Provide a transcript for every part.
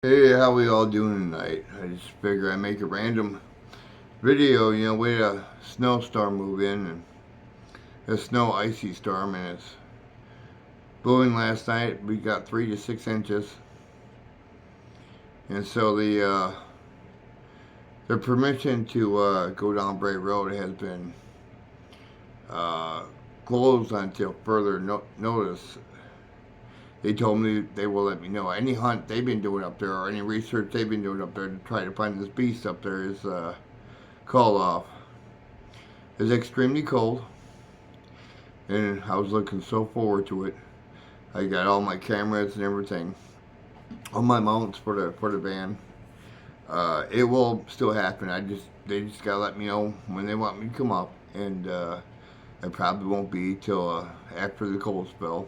Hey, how we all doing tonight? I just figure I make a random video. We had a snowstorm move in, and a snow icy storm, and it's blowing last night. We got 3 to 6 inches, and so the permission to go down Bray Road has been uh, closed until further notice. They told me they will let me know. Any hunt they've been doing up there, or any research they've been doing up there to try to find this beast up there, is called off. It's extremely cold, and I was looking so forward to it. I got all my cameras and everything, all my mounts for the van. It will still happen. They just gotta let me know when they want me to come up, and it probably won't be till after the cold spell.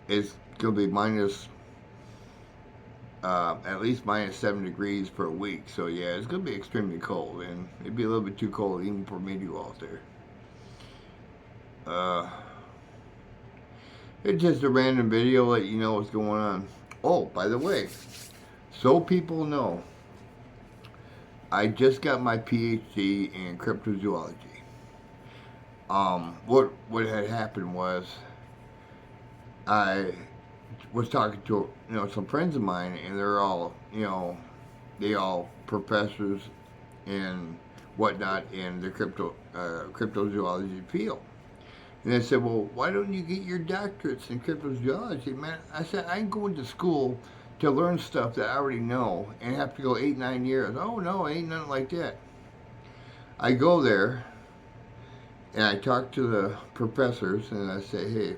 It's gonna be minus at least -7 degrees for a week. So yeah, it's gonna be extremely cold, and it'd be a little bit too cold even for me to go out there. Uh, it's just a random video, let you know what's going on. Oh, by the way, so people know, I just got my PhD in cryptozoology. What had happened was I was talking to some friends of mine, and they're all they all professors and whatnot in the cryptozoology field. And they said, well, why don't you get your doctorates in cryptozoology? Man, I said, I'm going to school to learn stuff that I already know and have to go 8, 9 years. Oh, no, ain't nothing like that. I go there and I talk to the professors and I say, hey,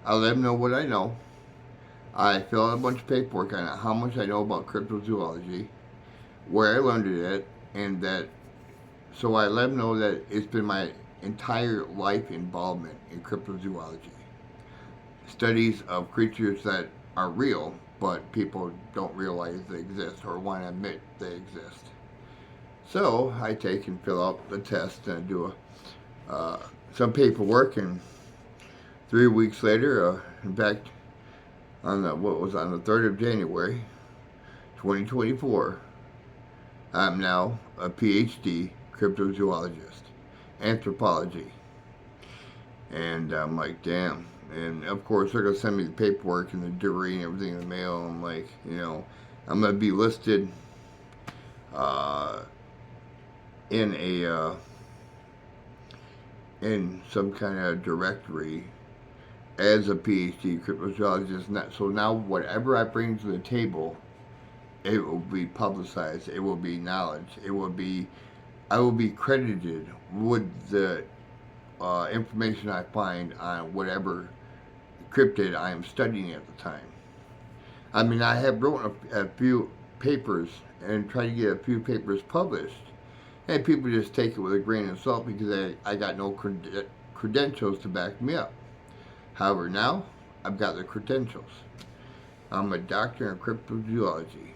I let them know what I know. I fill out a bunch of paperwork on it, how much I know about cryptozoology, where I learned it at, and that. So I let them know that it's been my entire life involvement in cryptozoology. Studies of creatures that are real, but people don't realize they exist or want to admit they exist. So I take and fill out the test and do some paperwork, and 3 weeks later, in fact, on the 3rd of January, 2024, I'm now a PhD cryptozoologist, anthropology. And I'm like, damn. And of course, they're going to send me the paperwork and the degree and everything in the mail. I'm like, I'm going to be listed uh, in in some kind of directory as a PhD cryptozoologist. So now, whatever I bring to the table, it will be publicized. It will be knowledge. I will be credited with the information I find on whatever cryptid I am studying at the time. I mean, I have written a few papers and tried to get a few papers published, and people just take it with a grain of salt because I got no credentials to back me up. However, now I've got the credentials. I'm a doctor in cryptozoology.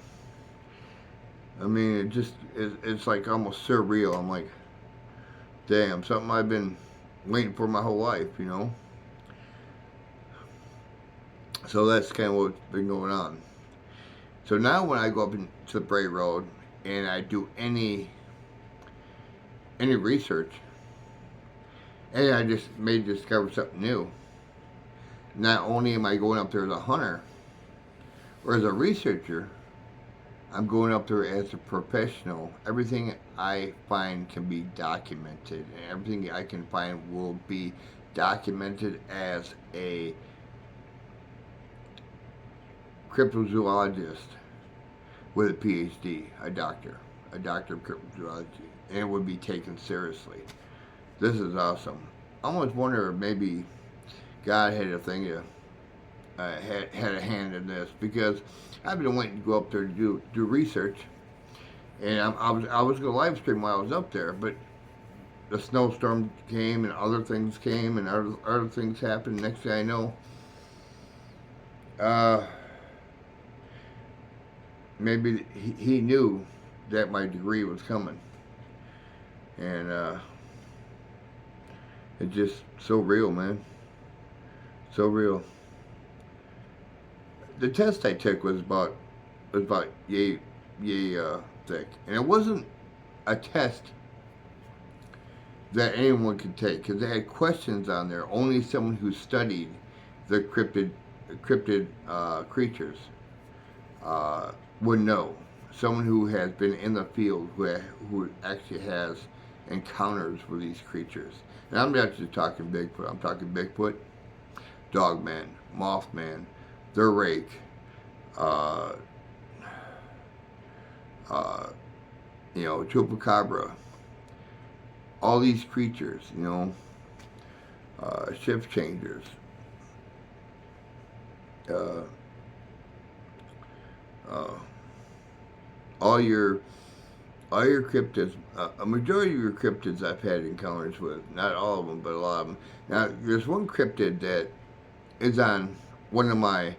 I mean, it's like almost surreal. I'm like, damn, something I've been waiting for my whole life. So that's kind of what's been going on. So now when I go up into the Bray Road and I do any research, and I just may discover something new. Not only am I going up there as a hunter or as a researcher, I'm going up there as a professional. Everything I find can be documented, and everything I can find will be documented as a cryptozoologist with a PhD, a doctor of cryptozoology, and it would be taken seriously. This is awesome. I almost wonder if maybe God had a thing to had a hand in this, because I've been waiting to go up there to do research, and I was going to live stream while I was up there, but the snowstorm came and other things came and other things happened. Next thing I know, maybe he knew that my degree was coming, and it's just so real, man, so real. the test I took was about yay thick, and it wasn't a test that anyone could take because they had questions on there. Only someone who studied the cryptid creatures would know. Someone who has been in the field, who actually has encounters with these creatures. And I'm not just talking Bigfoot. I'm talking Bigfoot, Dogman, Mothman, the Rake, uh, uh, Chupacabra, all these creatures, shift changers, uh, uh, all your cryptids. A majority of your cryptids I've had encounters with, not all of them, but a lot of them. Now, there's one cryptid that is on one of my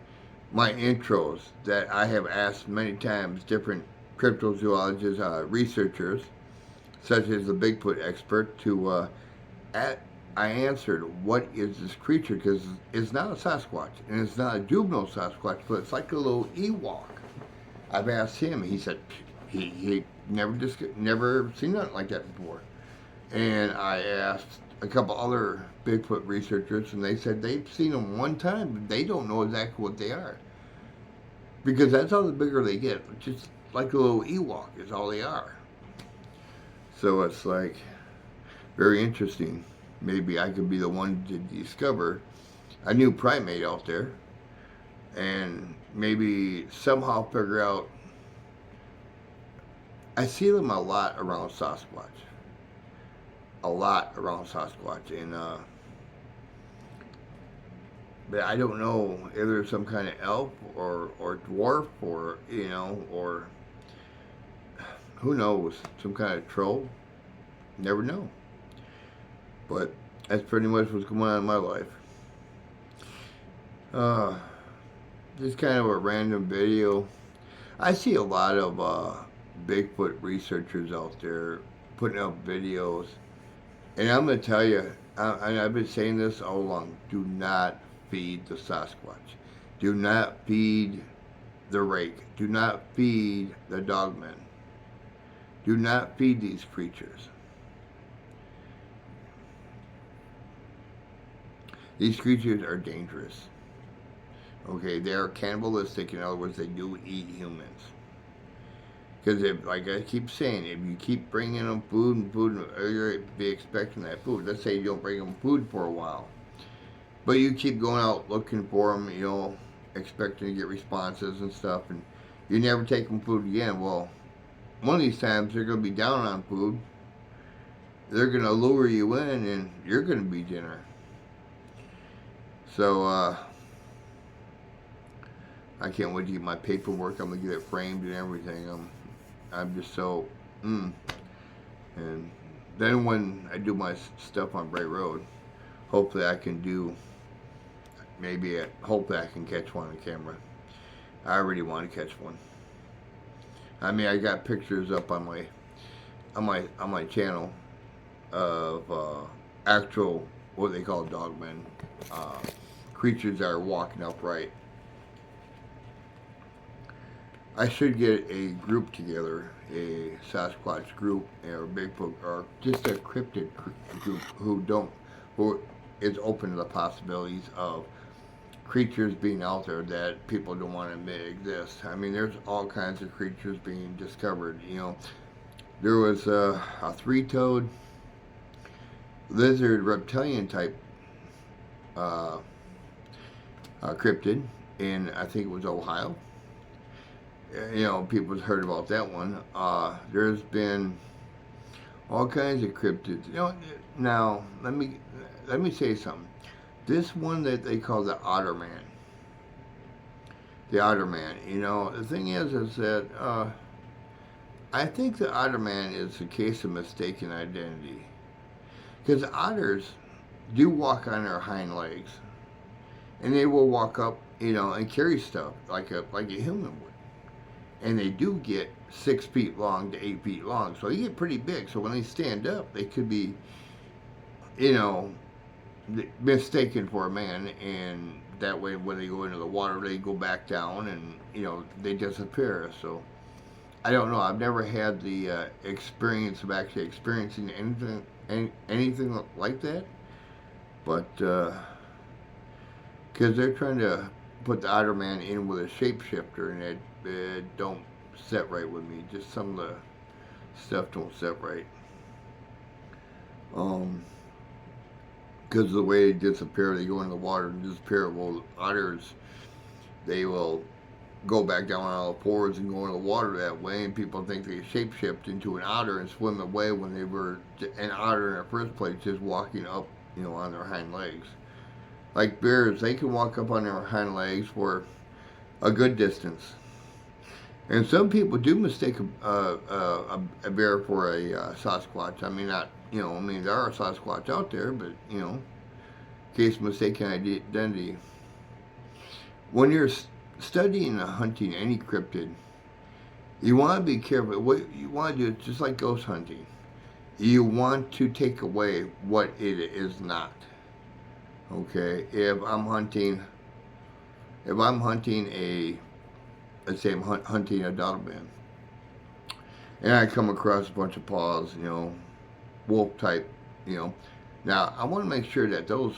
intros that I have asked many times different cryptozoologists, researchers, such as the Bigfoot expert, to I answered, what is this creature? Because it's not a Sasquatch, and it's not a juvenile Sasquatch, but it's like a little Ewok. I've asked him. He said he never seen nothing like that before. And I asked a couple other Bigfoot researchers, and they said they've seen them one time, but they don't know exactly what they are. Because that's how the bigger they get. Just like a little Ewok is all they are. So it's like very interesting. Maybe I could be the one to discover a new primate out there and maybe somehow figure out. I see them a lot around Sasquatch. A lot around Sasquatch. And, but I don't know if there's some kind of elf or dwarf or, or who knows, some kind of troll. Never know. But that's pretty much what's going on in my life. Just kind of a random video. I see a lot of Bigfoot researchers out there putting up videos. And I'm going to tell you, and I've been saying this all along, do not feed the Sasquatch. Do not feed the Rake. Do not feed the Dogman. Do not feed these creatures. These creatures are dangerous. Okay, they are cannibalistic. In other words, they do eat humans. Because, like I keep saying, if you keep bringing them food, you're be expecting that food. Let's say you don't bring them food for a while. But you keep going out looking for them, expecting to get responses and stuff, and you never take them food again. Well, one of these times they're going to be down on food. They're going to lure you in, and you're going to be dinner. So, I can't wait to get my paperwork. I'm going to get it framed and everything. I'm just so, And then when I do my stuff on Bray Road, hopefully I can hopefully I can catch one on camera. I really want to catch one. I mean, I got pictures up on my channel of actual, what they call dogmen, creatures that are walking upright. I should get a group together, a Sasquatch group, or Bigfoot, or just a cryptid group who is open to the possibilities of creatures being out there that people don't want to admit exist. I mean, there's all kinds of creatures being discovered. There was a three-toed lizard reptilian type cryptid in, I think it was Ohio. People's heard about that one. There's been all kinds of cryptids. Now let me say something. This one that they call the Otter Man. The Otter Man. The thing is that I think the Otter Man is a case of mistaken identity, because otters do walk on their hind legs, and they will walk up, and carry stuff like a human would. And they do get 6 feet long to 8 feet long, so they get pretty big. So when they stand up, they could be, mistaken for a man and that way when they go into the water, they go back down and they disappear. So I don't know. I've never had the experience of actually experiencing anything like that, but because they're trying to put the Otter Man in with a shapeshifter, and it don't set right with me. Just some of the stuff don't set right. Um, because of the way they disappear, they go in the water and disappear. Well, otters, they will go back down on all fours and go in the water that way, and people think they shapeshift into an otter and swim away when they were an otter in the first place, just walking up, on their hind legs. Like bears, they can walk up on their hind legs for a good distance. And some people do mistake a bear for a Sasquatch. I mean, not, there are Sasquatch out there, but, in case of mistaken identity. When you're studying and hunting any cryptid, you want to be careful. What you want to do is just like ghost hunting. You want to take away what it is not. Okay, if I'm hunting a, let's say I'm hunting a Doberman, and I come across a bunch of paws, wolf type, Now I want to make sure that those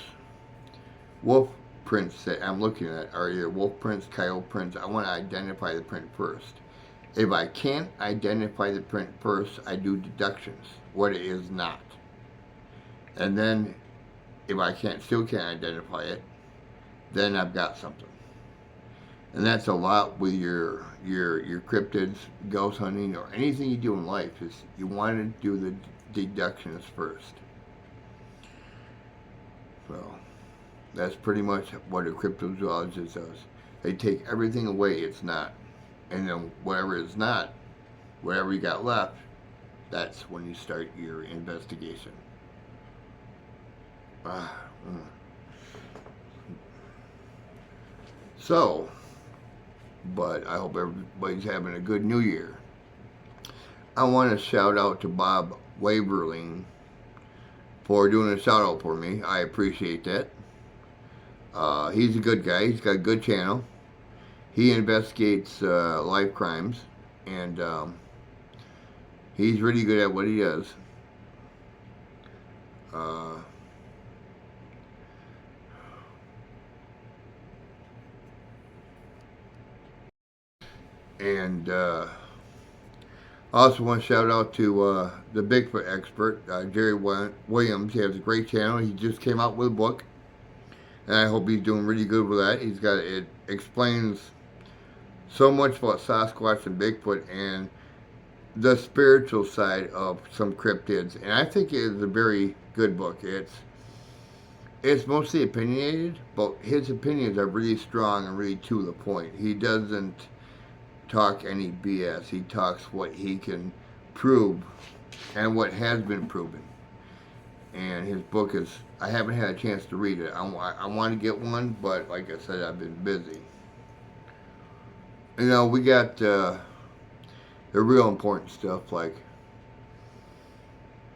wolf prints that I'm looking at are either wolf prints, coyote prints. I want to identify the print first. If I can't identify the print first, I do deductions, what it is not. And then if I still can't identify it, then I've got something. And that's a lot with your cryptids, ghost hunting, or anything you do in life. Is you want to do the deductions first. So that's pretty much what a cryptozoologist does. They take everything away it's not, and then whatever is not, whatever you got left, that's when you start your investigation. So, but I hope everybody's having a good New Year. I want to shout out to Bob Waverling for doing a shout out for me. I appreciate that. He's a good guy. He's got a good channel. He investigates life crimes, and he's really good at what he does. And I also want to shout out to the Bigfoot expert, Jerry Williams. He has a great channel. He just came out with a book, and I hope he's doing really good with that. It explains so much about Sasquatch and Bigfoot and the spiritual side of some cryptids, and I think it is a very good book. It's mostly opinionated, but his opinions are really strong and really to the point. He doesn't talk any BS. He talks what he can prove and what has been proven. And his book is, I haven't had a chance to read it. I want to get one, but like I said, I've been busy. We got the real important stuff like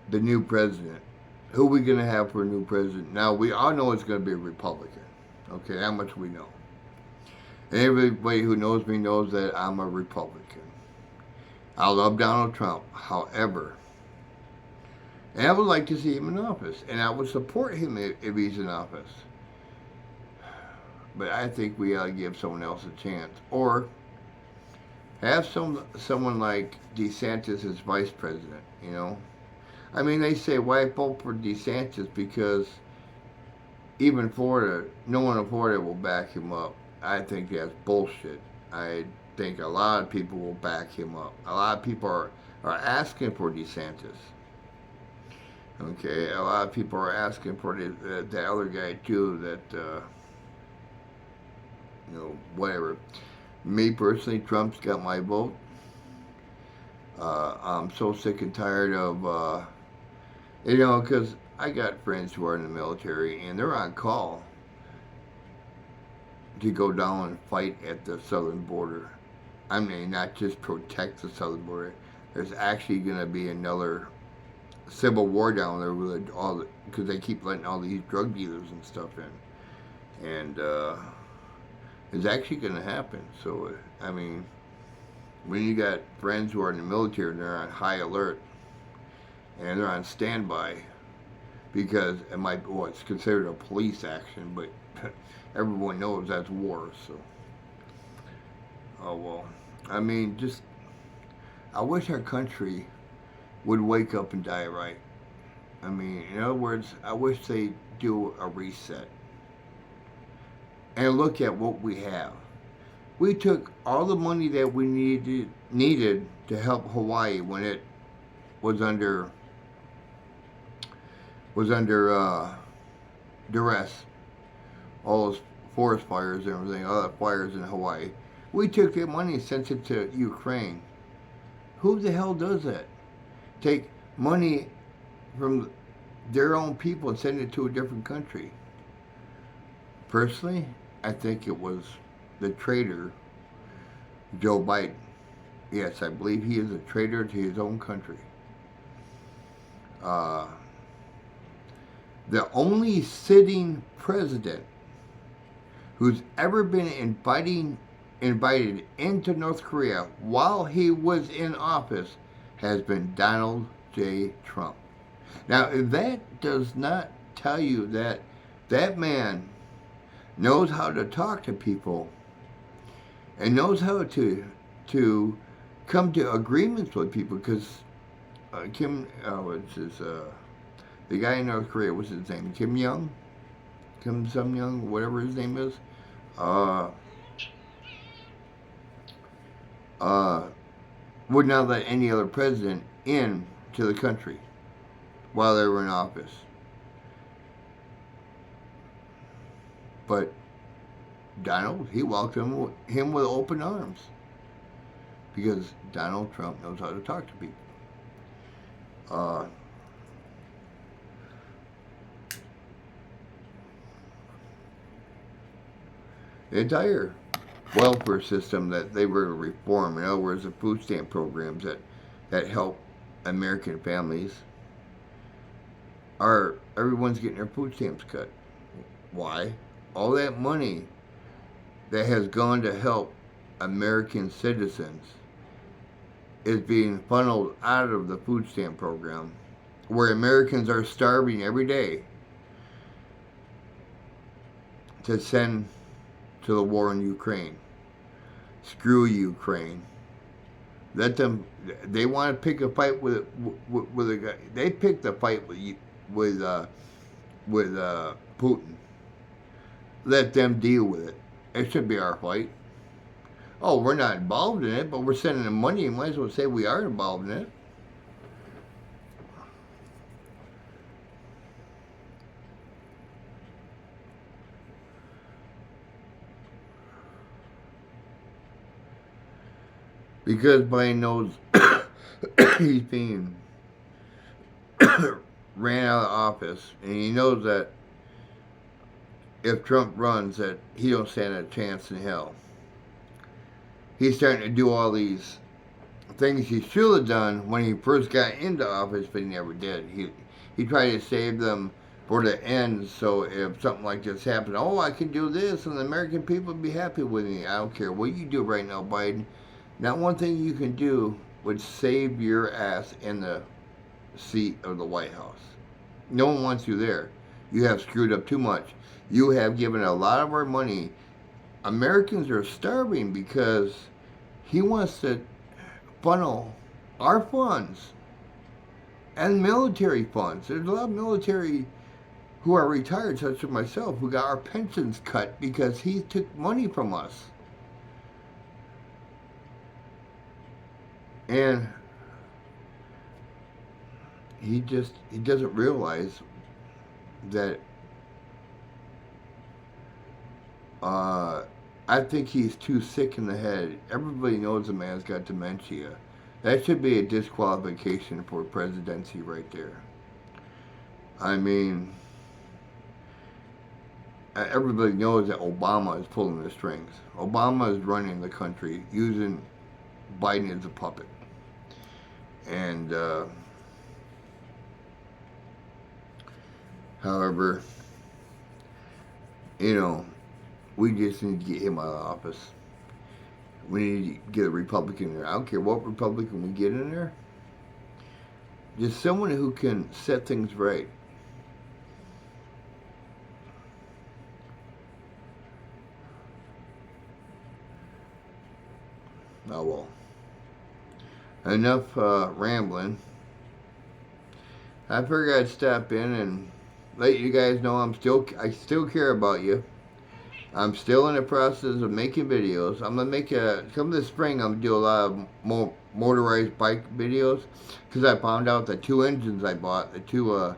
the new president. Who are we going to have for a new president? Now, we all know it's going to be a Republican. Okay, that much we know. And everybody who knows me knows that I'm a Republican. I love Donald Trump. However, and I would like to see him in office. And I would support him if he's in office. But I think we ought to give someone else a chance. Or have someone like DeSantis as vice president, I mean, they say, why vote for DeSantis? Because even Florida, no one in Florida will back him up. I think that's bullshit. I think a lot of people will back him up. A lot of people are asking for DeSantis. Okay, a lot of people are asking for the other guy too, that, whatever. Me personally, Trump's got my vote. I'm so sick and tired of, because I got friends who are in the military and they're on call to go down and fight at the southern border. I mean, not just protect the southern border. There's actually going to be another civil war down there with because they keep letting all these drug dealers and stuff in. and it's actually going to happen. So, I mean, when you got friends who are in the military and they're on high alert and they're on standby because it might, well, it's considered a police action, but everyone knows that's war. So, oh well. I mean, just I wish our country would wake up and die right. I mean, in other words, I wish they do a reset and look at what we have. We took all the money that we needed to help Hawaii when it was under duress, all those forest fires and everything, all the fires in Hawaii. We took that money and sent it to Ukraine. Who the hell does that? Take money from their own people and send it to a different country. Personally, I think it was the traitor, Joe Biden. Yes, I believe he is a traitor to his own country. Uh, the only sitting president who's ever been invited into North Korea while he was in office has been Donald J. Trump. Now, if that does not tell you that that man knows how to talk to people and knows how to come to agreements with people, because the guy in North Korea, what's his name? Kim Sum Young, whatever his name is. Uh, would not let any other president in to the country while they were in office. But Donald, he welcomed him with open arms because Donald Trump knows how to talk to people. The entire welfare system that they were to reform, in other words, the food stamp programs that help American families, everyone's getting their food stamps cut. Why? All that money that has gone to help American citizens is being funneled out of the food stamp program, where Americans are starving every day, to send to the war in Ukraine. Screw Ukraine. Let them. They want to pick a fight with a guy. They picked the fight with Putin. Let them deal with it. It should be our fight. Oh, we're not involved in it, but we're sending them money. You might as well say we are involved in it. Because Biden knows he's being ran out of office, and he knows that if Trump runs, that he don't stand a chance in hell. He's starting to do all these things he should have done when he first got into office, but he never did. He tried to save them for the end, so if something like this happened, oh, I can do this, and the American people would be happy with me. I don't care what you do right now, Biden. Not one thing you can do would save your ass in the seat of the White House. No one wants you there. You have screwed up too much. You have given a lot of our money. Americans are starving because he wants to funnel our funds and military funds. There's a lot of military who are retired, such as myself, who got our pensions cut because he took money from us. And he doesn't realize that I think he's too sick in the head. Everybody knows the man's got dementia. That should be a disqualification for presidency right there. I mean, everybody knows that Obama is pulling the strings. Obama is running the country using Biden as a puppet. And, however, you know, We just need to get him out of office. We need to get a Republican there. I don't care what Republican we get in there. Just someone who can set things right. Oh well. Enough rambling. I figured I'd stop in and let you guys know I still care about you. I'm still in the process of making videos. I'm gonna make come this spring. I'm gonna do a lot of motorized bike videos because I found out the two engines I bought, the two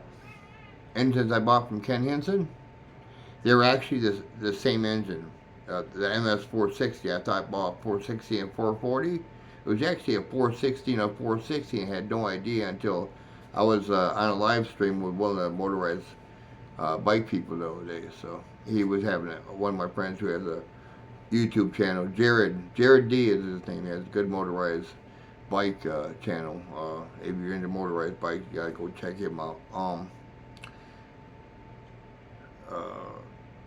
engines I bought from Ken Henson, they were actually the same engine. The MS 460. I thought I bought a 460 and 440. It was actually a 460 and a 460, and had no idea until I was on a live stream with one of the motorized bike people the other day. So he was having one of my friends who has a YouTube channel, Jared D is his name. He has a good motorized bike channel. If you're into motorized bikes, you gotta go check him out. Uh,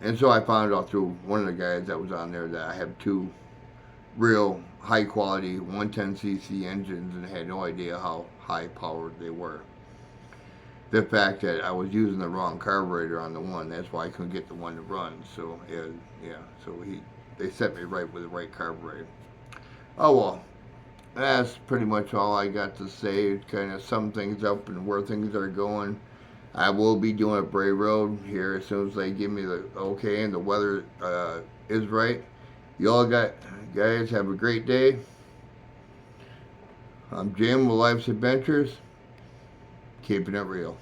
and so I found out through one of the guys that was on there that I have two real high quality 110cc engines, and had no idea how high powered they were. The fact that I was using the wrong carburetor on the one, that's why I couldn't get the one to run. So yeah, so they set me right with the right carburetor. Oh well, that's pretty much all I got to say. Kind of sum things up and where things are going. I will be doing a Bray Road here as soon as they give me the okay and the weather is right. You all guys have a great day. I'm Jim with Life's Adventures, keeping it real.